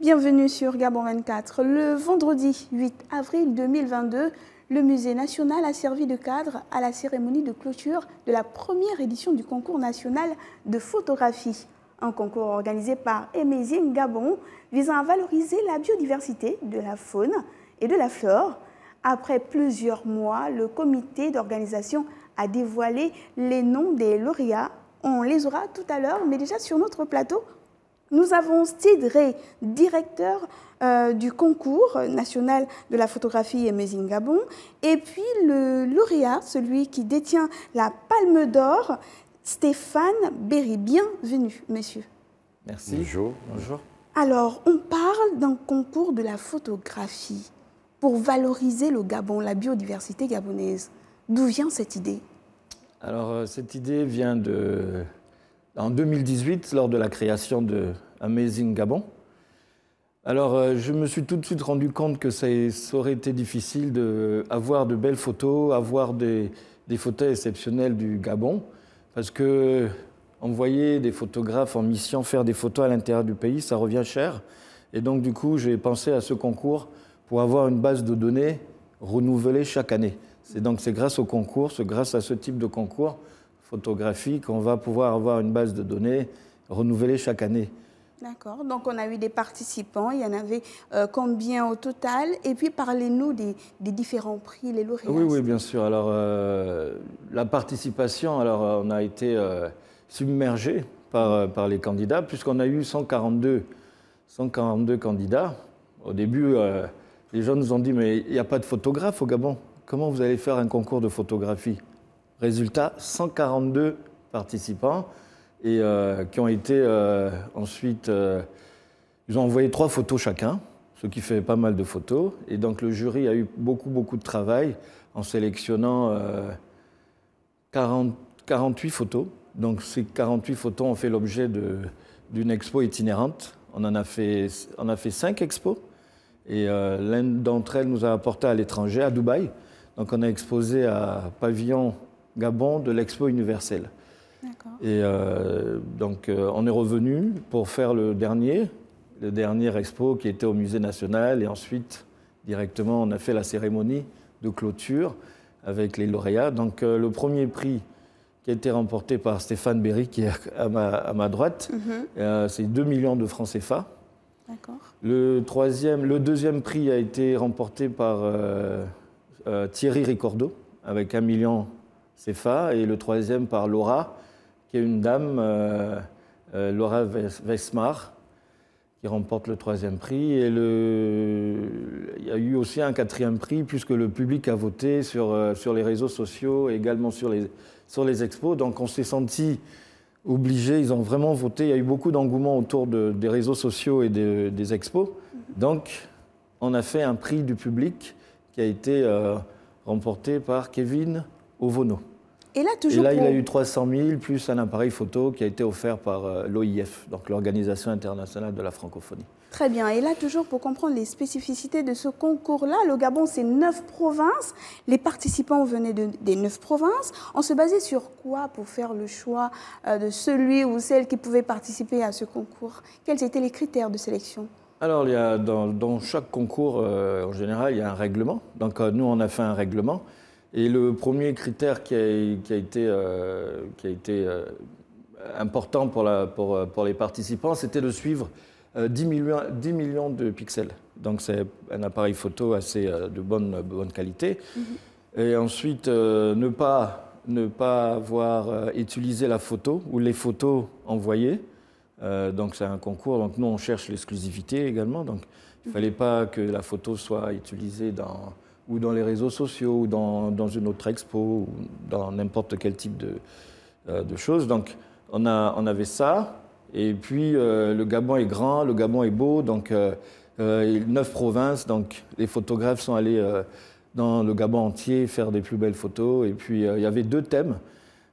Bienvenue sur Gabon 24. Le vendredi 8 avril 2022, le Musée national a servi de cadre à la cérémonie de clôture de la première édition du concours national de photographie. Un concours organisé par Amazing Gabon visant à valoriser la biodiversité de la faune et de la flore. Après plusieurs mois, le comité d'organisation a dévoilé les noms des lauréats. On les aura tout à l'heure, mais déjà sur notre plateau, nous avons Steve Ray, directeur du concours national de la photographie Amazing Gabon, et puis le lauréat, celui qui détient la Palme d'Or, Stéphane Berry. Bienvenue, monsieur. Merci. Bonjour. Bonjour. Alors, on parle d'un concours de la photographie pour valoriser le Gabon, la biodiversité gabonaise. D'où vient cette idée? Alors, cette idée vient en 2018, lors de la création de Amazing Gabon. Alors, je me suis tout de suite rendu compte que ça aurait été difficile d'avoir de belles photos, avoir des photos exceptionnelles du Gabon, parce que envoyer des photographes en mission faire des photos à l'intérieur du pays, ça revient cher. Et donc, du coup, j'ai pensé à ce concours pour avoir une base de données renouvelée chaque année. C'est grâce au concours, c'est grâce à ce type de concours photographique qu'on va pouvoir avoir une base de données renouvelée chaque année. D'accord, donc on a eu des participants, il y en avait combien au total? Et puis parlez-nous des différents prix, les lauréats. Oui, bien sûr. Alors, la participation, alors, on a été submergé par les candidats, puisqu'on a eu 142 candidats. Au début, les gens nous ont dit, mais il n'y a pas de photographe au Gabon. Comment vous allez faire un concours de photographie? Résultat, 142 participants et qui ont été ensuite... ils ont envoyé 3 photos chacun, ce qui fait pas mal de photos. Et donc le jury a eu beaucoup de travail en sélectionnant 48 photos. Donc ces 48 photos ont fait l'objet d'une expo itinérante. On a fait 5 expos. Et l'une d'entre elles nous a apporté à l'étranger, à Dubaï. Donc on a exposé à Pavillon Gabon de l'Expo universelle. Et donc on est revenu pour faire le dernier expo qui était au Musée national. Et ensuite, directement, on a fait la cérémonie de clôture avec les lauréats. Donc le premier prix qui a été remporté par Stéphane Berry, qui est à ma droite, c'est 2 millions de francs CFA. Le deuxième prix a été remporté par Thierry Ricordo, avec 1 million CFA, et le troisième par Laura, qui est une dame, Laura Westmar, qui remporte le troisième prix. Et il y a eu aussi un quatrième prix, puisque le public a voté sur les réseaux sociaux et également sur les expos. Donc on s'est senti obligés, ils ont vraiment voté. Il y a eu beaucoup d'engouement autour des réseaux sociaux et des expos. Donc on a fait un prix du public qui a été remporté par Kevin Ovono. Et là, il a eu 300 000 plus un appareil photo qui a été offert par l'OIF, donc l'Organisation internationale de la francophonie. Très bien. Et là, toujours pour comprendre les spécificités de ce concours-là, le Gabon, c'est 9 provinces. Les participants venaient des 9 provinces. On se basait sur quoi pour faire le choix de celui ou celle qui pouvait participer à ce concours? Quels étaient les critères de sélection? Alors, il y a dans chaque concours, en général, il y a un règlement. Donc, nous, on a fait un règlement. Et le premier critère qui a été important pour les participants, c'était de suivre 10 millions de pixels. Donc, c'est un appareil photo assez de bonne qualité. Et ensuite, ne pas avoir utilisé la photo ou les photos envoyées. Donc, c'est un concours. Donc, nous, on cherche l'exclusivité également. Donc, il ne fallait pas que la photo soit utilisée dans les réseaux sociaux, ou dans une autre expo, ou dans n'importe quel type de choses. Donc, on avait ça. Et puis, le Gabon est grand, le Gabon est beau. Donc, 9 provinces. Donc, les photographes sont allés dans le Gabon entier faire des plus belles photos. Et puis, il y avait 2 thèmes.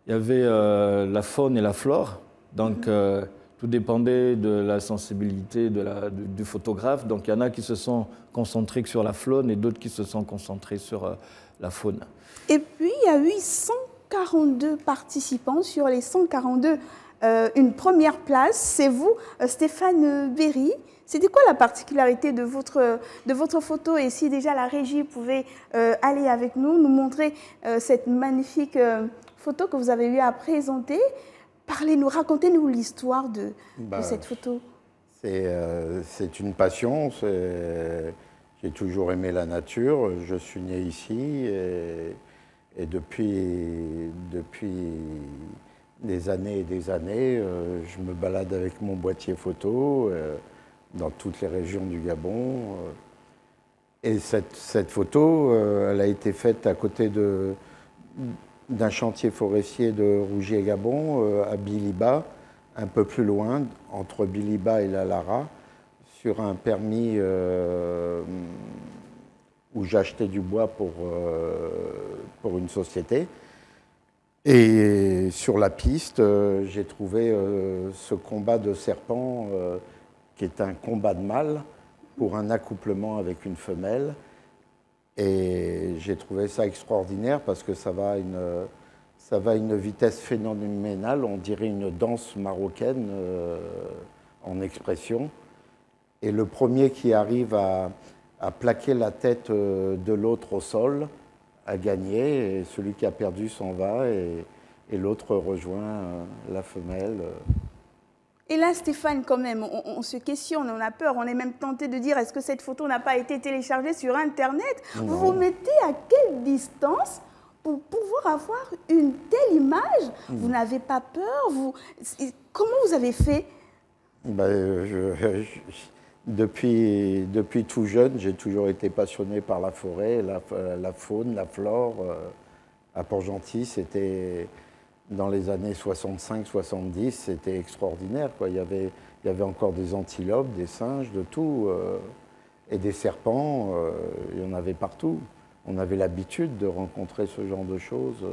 Il y avait la faune et la flore. Donc, tout dépendait de la sensibilité du photographe. Donc, il y en a qui se sont concentrés sur la faune et d'autres qui se sont concentrés sur la faune. Et puis, il y a eu 100 142 participants sur les 142. Une première place, c'est vous, Stéphane Berry. C'était quoi la particularité de votre photo? Et si déjà la régie pouvait aller avec nous montrer cette magnifique photo que vous avez eu à présenter. Parlez-nous, racontez-nous l'histoire de cette photo. C'est une passion. J'ai toujours aimé la nature. Je suis né ici et depuis des années et des années, je me balade avec mon boîtier photo dans toutes les régions du Gabon. Et cette photo, elle a été faite à côté d'un chantier forestier de Rougier-Gabon, à Biliba, un peu plus loin, entre Biliba et la Lara, sur un permis où j'achetais du bois pour une société. Et sur la piste, j'ai trouvé ce combat de serpents qui est un combat de mâle pour un accouplement avec une femelle. Et j'ai trouvé ça extraordinaire parce que ça va à une vitesse phénoménale, on dirait une danse marocaine en expression. Et le premier qui arrive à plaquer la tête de l'autre au sol a gagné, et celui qui a perdu s'en va, et l'autre rejoint la femelle. Et là, Stéphane, quand même, on se questionne, on a peur, on est même tenté de dire est-ce que cette photo n'a pas été téléchargée sur Internet? Non. Vous vous mettez à quelle distance pour pouvoir avoir une telle image? Vous n'avez pas peur? Comment vous avez fait? Depuis tout jeune, j'ai toujours été passionné par la forêt, la faune, la flore. À Port-Gentil, c'était dans les années 65-70, c'était extraordinaire, quoi. Il y avait encore des antilopes, des singes, de tout, et des serpents, il y en avait partout. On avait l'habitude de rencontrer ce genre de choses.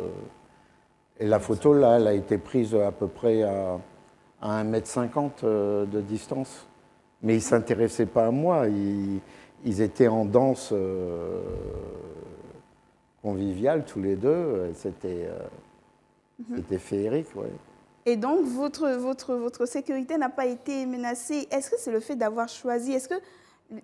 Et la photo, là, elle a été prise à peu près à 1,50 m de distance. Mais ils ne s'intéressaient pas à moi, ils étaient en danse conviviale tous les deux, c'était féerique. Ouais. Et donc, votre sécurité n'a pas été menacée. Est-ce que c'est le fait d'avoir choisi, est-ce que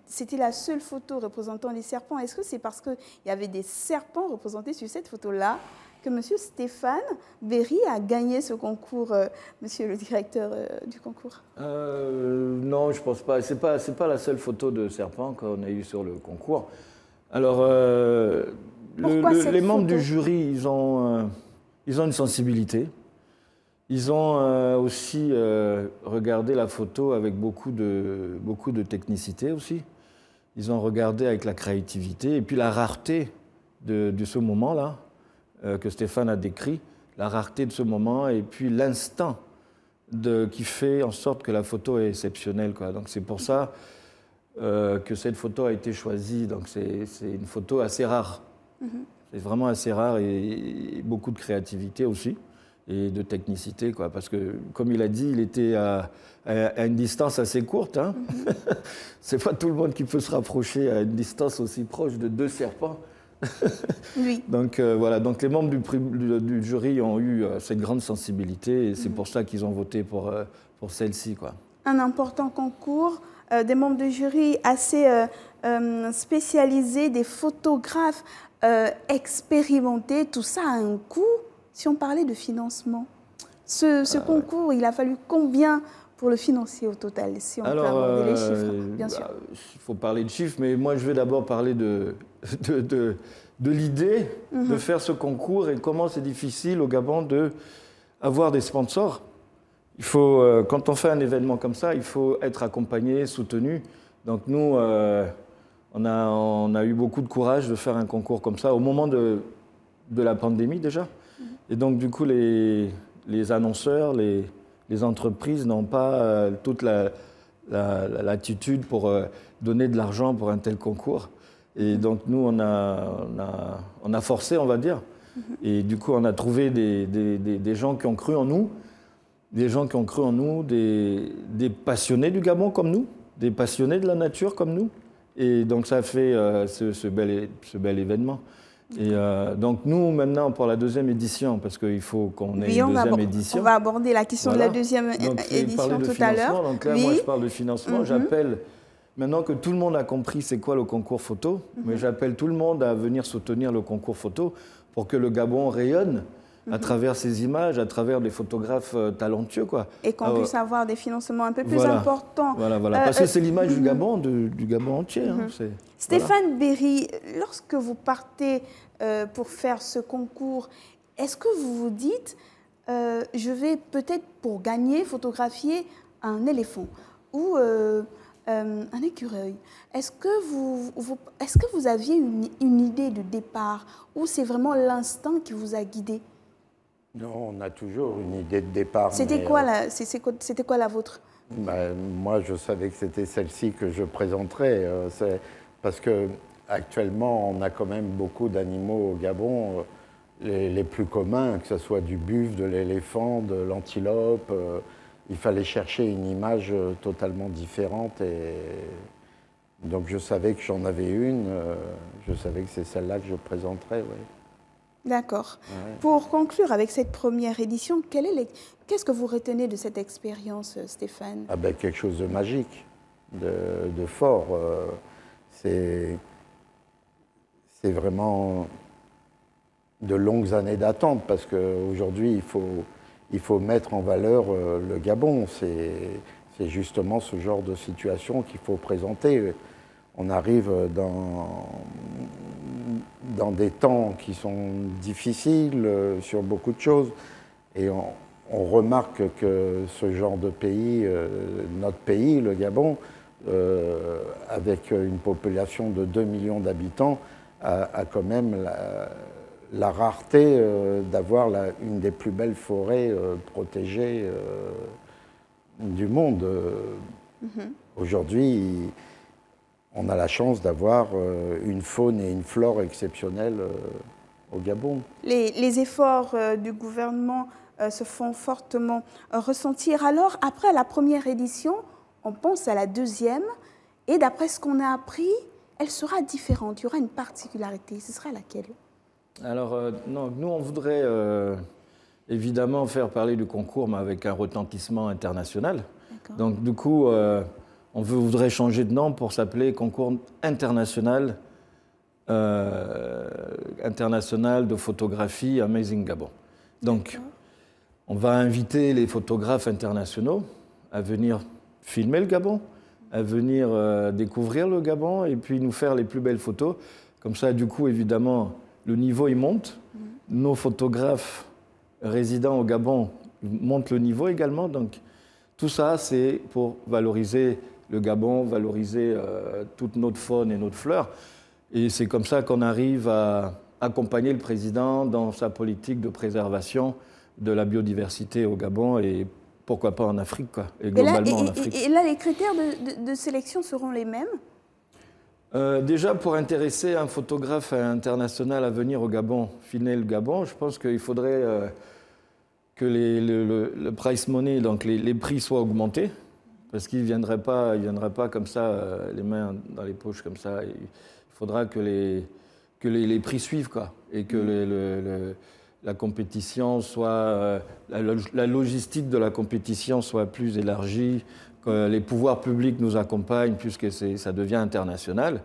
c'était la seule photo représentant les serpents? Est-ce que c'est parce qu'il y avait des serpents représentés sur cette photo-là que M. Stéphane Berry a gagné ce concours, monsieur le directeur du concours? Non, je ne pense pas. Ce n'est pas la seule photo de serpent qu'on a eue sur le concours. Alors, les membres du jury, ils ont une sensibilité. Ils ont aussi regardé la photo avec beaucoup de technicité aussi. Ils ont regardé avec la créativité et puis la rareté de ce moment-là. Que Stéphane a décrit, la rareté de ce moment et puis l'instant qui fait en sorte que la photo est exceptionnelle, quoi. Donc c'est pour ça que cette photo a été choisie. Donc c'est une photo assez rare. C'est vraiment assez rare et beaucoup de créativité aussi et de technicité, quoi. Parce que, comme il a dit, il était à une distance assez courte. Hein. C'est pas tout le monde qui peut se rapprocher à une distance aussi proche de deux serpents. Oui. Donc voilà, donc les membres du jury ont eu cette grande sensibilité et c'est pour ça qu'ils ont voté pour celle-ci, quoi. Un important concours, des membres du jury assez spécialisés, des photographes expérimentés, tout ça a un coût. Si on parlait de financement, ce concours, il a fallu combien pour le financer au total, si on peut aborder les chiffres, bien sûr. Il faut parler de chiffres, mais moi je vais d'abord parler de l'idée de faire ce concours et comment c'est difficile au Gabon d'avoir des sponsors. Il faut, quand on fait un événement comme ça, il faut être accompagné, soutenu. Donc nous, on a eu beaucoup de courage de faire un concours comme ça au moment de la pandémie déjà. Et donc du coup, les annonceurs, les entreprises n'ont pas toute l'attitude pour donner de l'argent pour un tel concours. Et donc nous, on a forcé, on va dire. Et du coup, on a trouvé des gens qui ont cru en nous, des passionnés du Gabon comme nous, des passionnés de la nature comme nous. Et donc ça a fait ce bel événement. Et donc nous, maintenant, pour la deuxième édition, parce qu'il faut qu'on ait une deuxième édition. On va aborder la question de la deuxième édition tout à l'heure. Donc là, moi, je parle de financement. J'appelle, maintenant que tout le monde a compris c'est quoi le concours photo, mais j'appelle tout le monde à venir soutenir le concours photo pour que le Gabon rayonne à travers ces images, à travers des photographes talentueux, quoi. Et qu'on puisse avoir des financements un peu plus importants. Voilà. Parce que c'est l'image du Gabon, du Gabon entier. Stéphane Berry, lorsque vous partez pour faire ce concours, est-ce que vous vous dites, je vais peut-être pour gagner photographier un éléphant ou un écureuil? Est-ce que vous aviez une idée de départ ou c'est vraiment l'instinct qui vous a guidé? Non, on a toujours une idée de départ. C'était quoi la vôtre? Moi, je savais que c'était celle-ci que je présenterais. Parce qu'actuellement, on a quand même beaucoup d'animaux au Gabon, les plus communs, que ce soit du buffle, de l'éléphant, de l'antilope. Il fallait chercher une image totalement différente. Et donc, je savais que j'en avais une. Je savais que c'est celle-là que je présenterais, oui. D'accord. Ouais. Pour conclure avec cette première édition, qu'est-ce que vous retenez de cette expérience, Stéphane? Quelque chose de magique, de fort. C'est vraiment de longues années d'attente parce qu'aujourd'hui, il faut mettre en valeur le Gabon. C'est justement ce genre de situation qu'il faut présenter. On arrive dans des temps qui sont difficiles sur beaucoup de choses et on remarque que ce genre de pays, notre pays, le Gabon, avec une population de 2 millions d'habitants, a quand même la rareté d'avoir une des plus belles forêts protégées du monde. Aujourd'hui, on a la chance d'avoir une faune et une flore exceptionnelles au Gabon. Les efforts du gouvernement se font fortement ressentir. Alors, après la première édition, on pense à la deuxième, et d'après ce qu'on a appris, elle sera différente. Il y aura une particularité. Ce sera laquelle? Alors, non, nous, on voudrait évidemment faire parler du concours, mais avec un retentissement international. Donc, du coup, on voudrait changer de nom pour s'appeler Concours international, de photographie Amazing Gabon. Donc, on va inviter les photographes internationaux à venir filmer le Gabon, à venir découvrir le Gabon et puis nous faire les plus belles photos. Comme ça, du coup, évidemment, le niveau, il monte. Nos photographes résidant au Gabon montent le niveau également. Donc, tout ça, c'est pour valoriser le Gabon, valoriser toute notre faune et notre flore. Et c'est comme ça qu'on arrive à accompagner le président dans sa politique de préservation de la biodiversité au Gabon et pourquoi pas en Afrique, quoi, et globalement en Afrique. Et là, les critères de sélection seront les mêmes? Déjà, pour intéresser un photographe international à venir au Gabon, filmer le Gabon, je pense qu'il faudrait que le price money, donc les prix soient augmentés. Parce qu'il ne viendrait pas comme ça, les mains dans les poches comme ça. Il faudra que les prix suivent, quoi, et que la compétition soit, la logistique de la compétition soit plus élargie, que les pouvoirs publics nous accompagnent puisque ça devient international.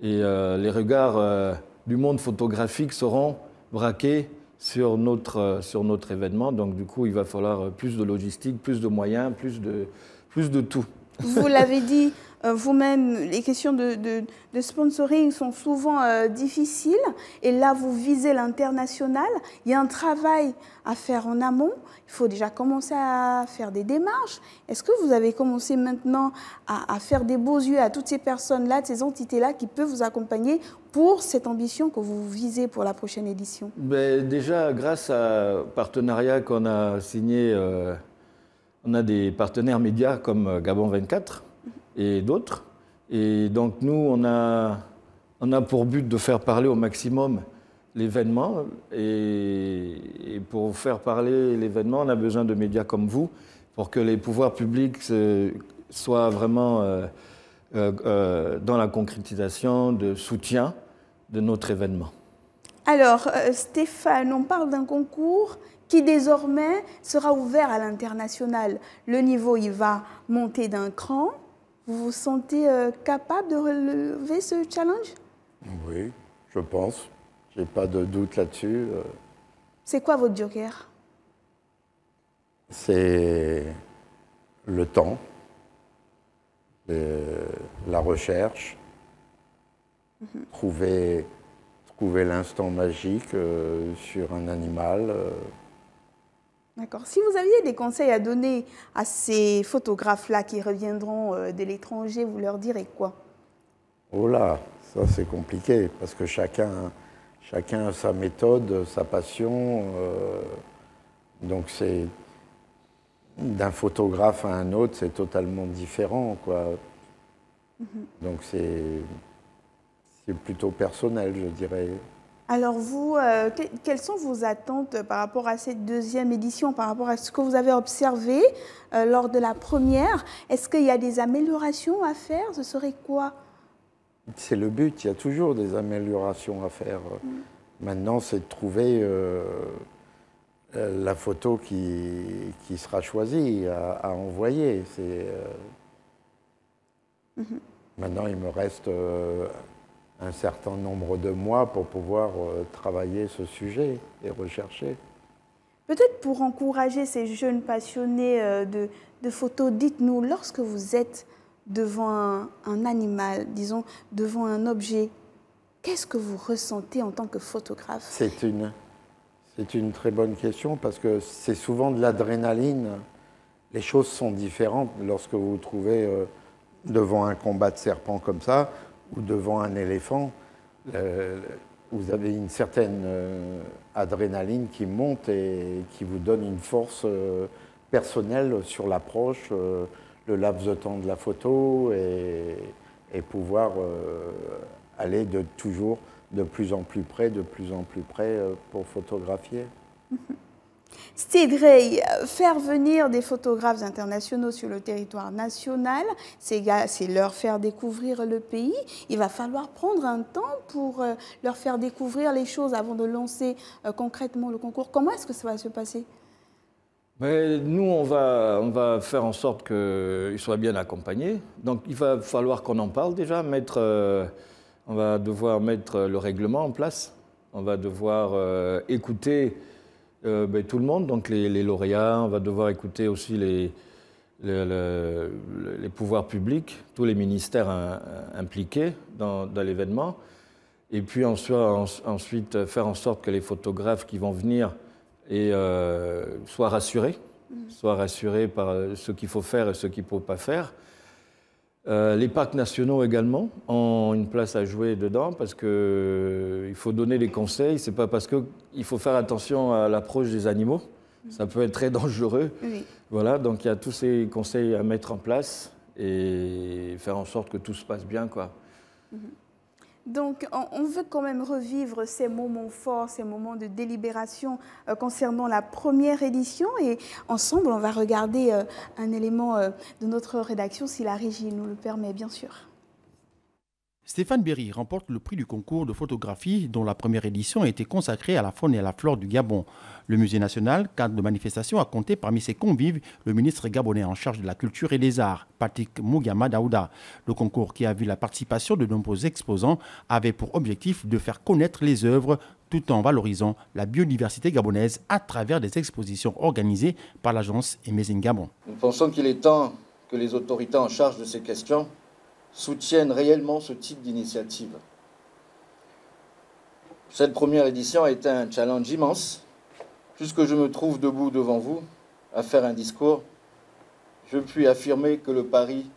Et les regards du monde photographique seront braqués sur notre événement. Donc du coup, il va falloir plus de logistique, plus de moyens, plus de tout. Vous l'avez dit vous-même, les questions de sponsoring sont souvent difficiles. Et là, vous visez l'international. Il y a un travail à faire en amont. Il faut déjà commencer à faire des démarches. Est-ce que vous avez commencé maintenant à faire des beaux yeux à toutes ces personnes-là, ces entités-là qui peuvent vous accompagner pour cette ambition que vous visez pour la prochaine édition? Déjà, grâce à partenariat qu'on a signé, on a des partenaires médias comme Gabon 24 et d'autres. Et donc nous, on a pour but de faire parler au maximum l'événement. Et pour faire parler l'événement, on a besoin de médias comme vous pour que les pouvoirs publics soient vraiment dans la concrétisation de soutien de notre événement. Alors, Stéphane, on parle d'un concours qui désormais sera ouvert à l'international. Le niveau, il va monter d'un cran. Vous vous sentez capable de relever ce challenge? Oui, je pense. Je n'ai pas de doute là-dessus. C'est quoi votre joker? C'est le temps, la recherche, trouver l'instant magique sur un animal. D'accord. Si vous aviez des conseils à donner à ces photographes-là qui reviendront de l'étranger, vous leur direz quoi? Oh là, ça c'est compliqué, parce que chacun a sa méthode, sa passion. Donc c'est d'un photographe à un autre, c'est totalement différent, quoi. Donc c'est plutôt personnel, je dirais. Alors vous, quelles sont vos attentes par rapport à cette deuxième édition, par rapport à ce que vous avez observé lors de la première? Est-ce qu'il y a des améliorations à faire? Ce serait quoi? C'est le but, il y a toujours des améliorations à faire. Maintenant, c'est de trouver la photo qui sera choisie à envoyer. Maintenant, il me reste un certain nombre de mois pour pouvoir travailler ce sujet et rechercher. Peut-être pour encourager ces jeunes passionnés de photos, dites-nous, lorsque vous êtes devant un animal, disons, devant un objet, qu'est-ce que vous ressentez en tant que photographe? C'est une très bonne question parce que c'est souvent de l'adrénaline. Les choses sont différentes lorsque vous vous trouvez devant un combat de serpents comme ça ou devant un éléphant. Vous avez une certaine adrénaline qui monte et qui vous donne une force personnelle sur l'approche, le laps de temps de la photo et pouvoir aller toujours de plus en plus près pour photographier. Steve Ray, faire venir des photographes internationaux sur le territoire national, c'est leur faire découvrir le pays. Il va falloir prendre un temps pour leur faire découvrir les choses avant de lancer concrètement le concours. Comment est-ce que ça va se passer? Mais nous, on va faire en sorte qu'ils soient bien accompagnés. Donc, il va falloir qu'on en parle déjà, on va devoir mettre le règlement en place. On va devoir écouter tout le monde, donc les lauréats. On va devoir écouter aussi les pouvoirs publics, tous les ministères impliqués dans l'événement. Et puis ensuite faire en sorte que les photographes qui vont venir soient rassurés par ce qu'il faut faire et ce qu'il ne faut pas faire. Les parcs nationaux également ont une place à jouer dedans parce qu'il faut donner des conseils. C'est pas parce qu'il faut faire attention à l'approche des animaux. Ça peut être très dangereux. Oui. Voilà, donc il y a tous ces conseils à mettre en place et faire en sorte que tout se passe bien, quoi. Donc, on veut quand même revivre ces moments forts, ces moments de délibération concernant la première édition. Et ensemble, on va regarder un élément de notre rédaction, si la régie nous le permet, bien sûr. Stéphane Berry remporte le prix du concours de photographie dont la première édition a été consacrée à la faune et à la flore du Gabon. Le Musée national, cadre de manifestation, a compté parmi ses convives le ministre gabonais en charge de la culture et des arts, Patrick Mougama Daouda. Le concours, qui a vu la participation de nombreux exposants, avait pour objectif de faire connaître les œuvres tout en valorisant la biodiversité gabonaise à travers des expositions organisées par l'agence Amazing Gabon. Nous pensons qu'il est temps que les autorités en charge de ces questions soutiennent réellement ce type d'initiative. Cette première édition a été un challenge immense. Puisque je me trouve debout devant vous à faire un discours, je puis affirmer que le pari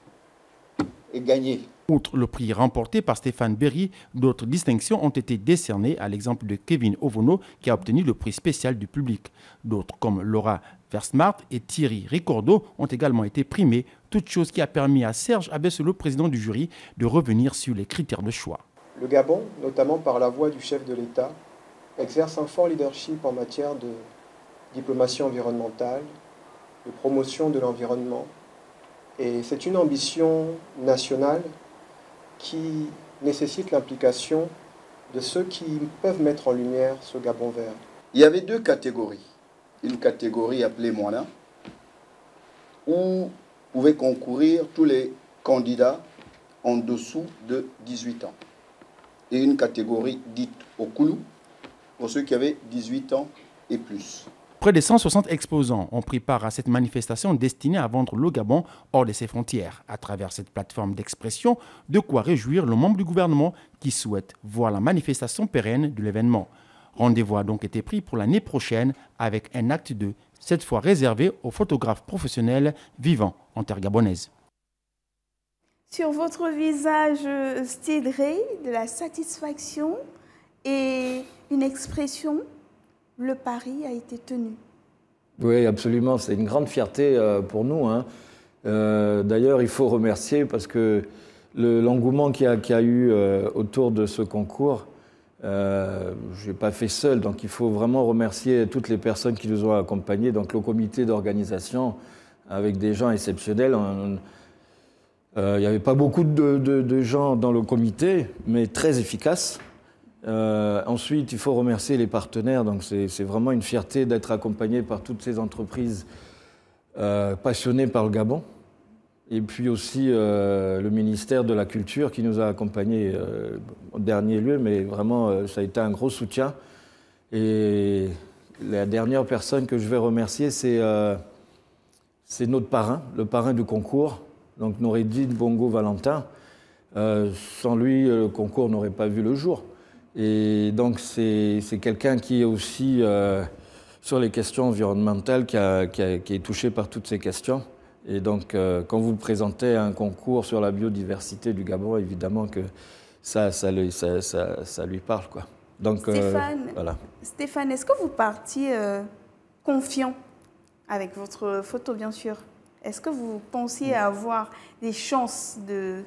est gagné. Outre le prix remporté par Stéphane Berry, d'autres distinctions ont été décernées, à l'exemple de Kevin Ovono qui a obtenu le prix spécial du public. D'autres, comme Laura Versmart et Thierry Ricordo, ont également été primés, toute chose qui a permis à Serge Abesselo, président du jury, de revenir sur les critères de choix. Le Gabon, notamment par la voix du chef de l'État, exerce un fort leadership en matière de diplomatie environnementale, de promotion de l'environnement. Et c'est une ambition nationale qui nécessite l'implication de ceux qui peuvent mettre en lumière ce Gabon vert. Il y avait deux catégories. Une catégorie appelée Moana, où pouvaient concourir tous les candidats en dessous de 18 ans. Et une catégorie dite Okulu, pour ceux qui avaient 18 ans et plus. Près de 160 exposants ont pris part à cette manifestation destinée à vendre le Gabon hors de ses frontières. À travers cette plateforme d'expression, de quoi réjouir le membre du gouvernement qui souhaite voir la manifestation pérenne de l'événement. Rendez-vous a donc été pris pour l'année prochaine avec un acte 2, cette fois réservé aux photographes professionnels vivant en terre gabonaise. Sur votre visage, Stédré, de la satisfaction et une expression, le pari a été tenu. Oui, absolument. C'est une grande fierté pour nous, hein. D'ailleurs, il faut remercier parce que l'engouement qu'il y a eu autour de ce concours, je n'ai pas fait seul. Donc, il faut vraiment remercier toutes les personnes qui nous ont accompagnés. Donc, le comité d'organisation avec des gens exceptionnels. Il n'y avait pas beaucoup de gens dans le comité, mais très efficaces. Ensuite, il faut remercier les partenaires. Donc, c'est vraiment une fierté d'être accompagné par toutes ces entreprises passionnées par le Gabon. Et puis aussi le ministère de la Culture qui nous a accompagnés au dernier lieu, mais vraiment, ça a été un gros soutien. Et la dernière personne que je vais remercier, c'est notre parrain, le parrain du concours, donc Noureddine Bongo Valentin. Sans lui, le concours n'aurait pas vu le jour. Et donc, c'est quelqu'un qui est aussi sur les questions environnementales, qui est touché par toutes ces questions. Et donc, quand vous présentez un concours sur la biodiversité du Gabon, évidemment que ça lui parle, quoi. Donc, voilà. Stéphane, est-ce que vous partiez confiant avec votre photo, bien sûr? Est-ce que vous pensiez avoir des chances de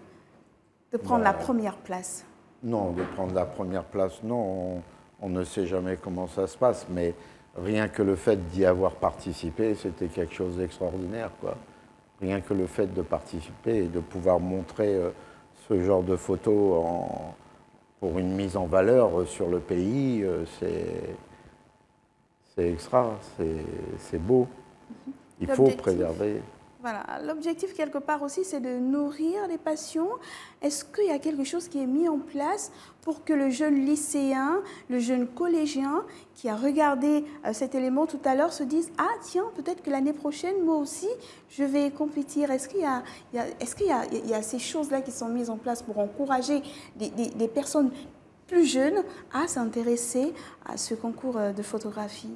prendre la première place? Non, de prendre la première place, non. On ne sait jamais comment ça se passe, mais rien que le fait d'y avoir participé, c'était quelque chose d'extraordinaire, quoi. Rien que le fait de participer et de pouvoir montrer ce genre de photos pour une mise en valeur sur le pays, c'est extra, c'est beau. Il faut préserver. Voilà, l'objectif quelque part aussi, c'est de nourrir les passions. Est-ce qu'il y a quelque chose qui est mis en place pour que le jeune lycéen, le jeune collégien qui a regardé cet élément tout à l'heure se dise « Ah tiens, peut-être que l'année prochaine, moi aussi, je vais compétir ». Est-ce qu'il y a ces choses-là qui sont mises en place pour encourager des personnes plus jeunes à s'intéresser à ce concours de photographie?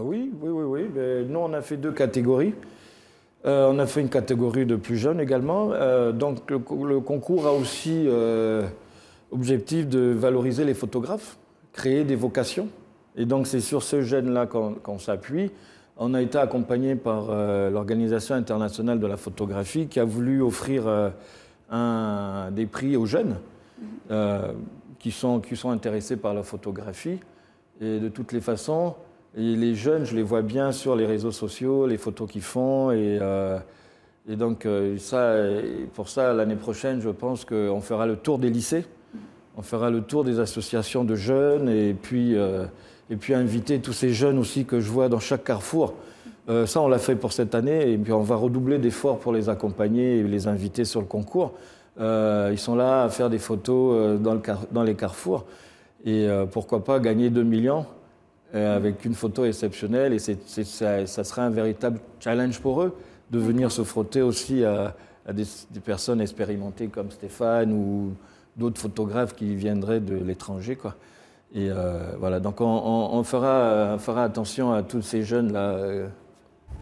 Oui. Nous, on a fait deux catégories. On a fait une catégorie de plus jeunes également. Donc le concours a aussi objectif de valoriser les photographes, créer des vocations. Et donc c'est sur ce jeune-là qu'on s'appuie. On a été accompagné par l'Organisation internationale de la photographie qui a voulu offrir des prix aux jeunes qui sont intéressés par la photographie. Et de toutes les façons, et les jeunes, je les vois bien sur les réseaux sociaux, les photos qu'ils font. Et donc, pour ça, l'année prochaine, je pense qu'on fera le tour des lycées, on fera le tour des associations de jeunes et puis inviter tous ces jeunes aussi que je vois dans chaque carrefour. Ça, on l'a fait pour cette année et puis on va redoubler d'efforts pour les accompagner et les inviter sur le concours. Ils sont là à faire des photos dans les carrefours et pourquoi pas gagner 2 millions avec une photo exceptionnelle. Et ça sera un véritable challenge pour eux de venir se frotter aussi à des personnes expérimentées comme Stéphane ou d'autres photographes qui viendraient de l'étranger, quoi. Et voilà, donc on fera attention à tous ces jeunes-là.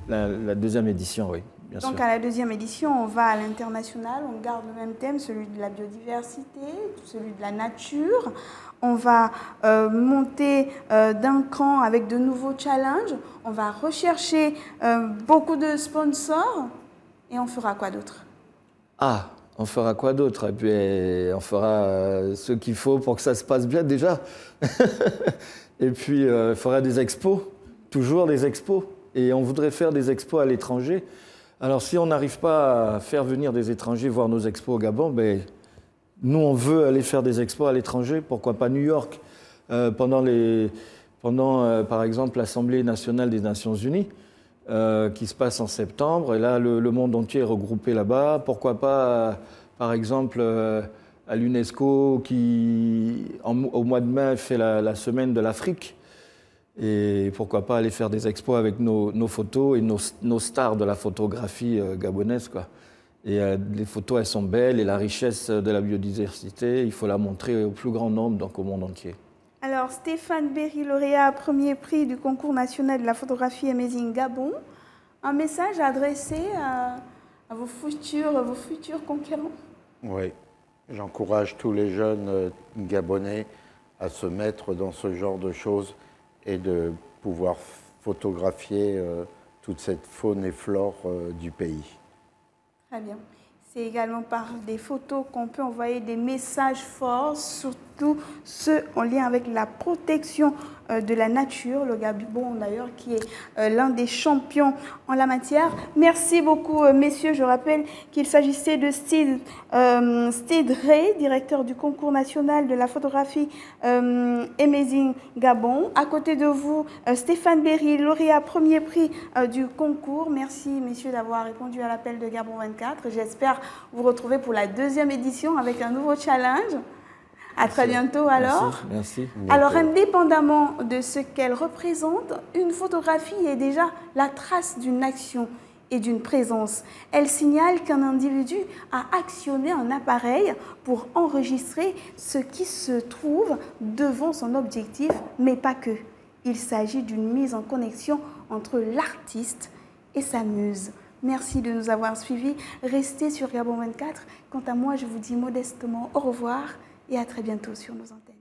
La deuxième édition, oui, bien sûr. Donc à la deuxième édition, on va à l'international, on garde le même thème, celui de la biodiversité, celui de la nature. On va monter d'un cran avec de nouveaux challenges. On va rechercher beaucoup de sponsors. Et on fera quoi d'autre? Ah, on fera quoi d'autre? Et puis on fera ce qu'il faut pour que ça se passe bien déjà. Et puis on fera des expos, toujours des expos. Et on voudrait faire des expos à l'étranger. Alors si on n'arrive pas à faire venir des étrangers voir nos expos au Gabon, ben, Nous, on veut aller faire des expos à l'étranger, pourquoi pas New York, pendant par exemple, l'Assemblée nationale des Nations Unies, qui se passe en septembre. Et là, le monde entier est regroupé là-bas. Pourquoi pas, par exemple, à l'UNESCO, qui, au mois de mai, fait la semaine de l'Afrique. Et pourquoi pas aller faire des expos avec nos photos et nos stars de la photographie gabonaise, quoi. Et les photos, elles sont belles, et la richesse de la biodiversité, il faut la montrer au plus grand nombre, donc au monde entier. Alors, Stéphane Berry, lauréat premier prix du concours national de la photographie Amazing Gabon, un message adressé à vos futurs conquérants? Oui, j'encourage tous les jeunes gabonais à se mettre dans ce genre de choses et de pouvoir photographier toute cette faune et flore du pays. Très bien. C'est également par des photos qu'on peut envoyer des messages forts, surtout ceux en lien avec la protection de la nature. Le Gabon, d'ailleurs, qui est l'un des champions en la matière. Merci beaucoup, messieurs. Je rappelle qu'il s'agissait de Steve Ray, directeur du concours national de la photographie Amazing Gabon. À côté de vous, Stéphane Berry, lauréat premier prix du concours. Merci, messieurs, d'avoir répondu à l'appel de Gabon 24. J'espère vous retrouver pour la deuxième édition avec un nouveau challenge. À très bientôt alors. Merci. Alors, indépendamment de ce qu'elle représente, une photographie est déjà la trace d'une action et d'une présence. Elle signale qu'un individu a actionné un appareil pour enregistrer ce qui se trouve devant son objectif, mais pas que. Il s'agit d'une mise en connexion entre l'artiste et sa muse. Merci de nous avoir suivis. Restez sur Gabon 24. Quant à moi, je vous dis modestement au revoir et à très bientôt sur nos antennes.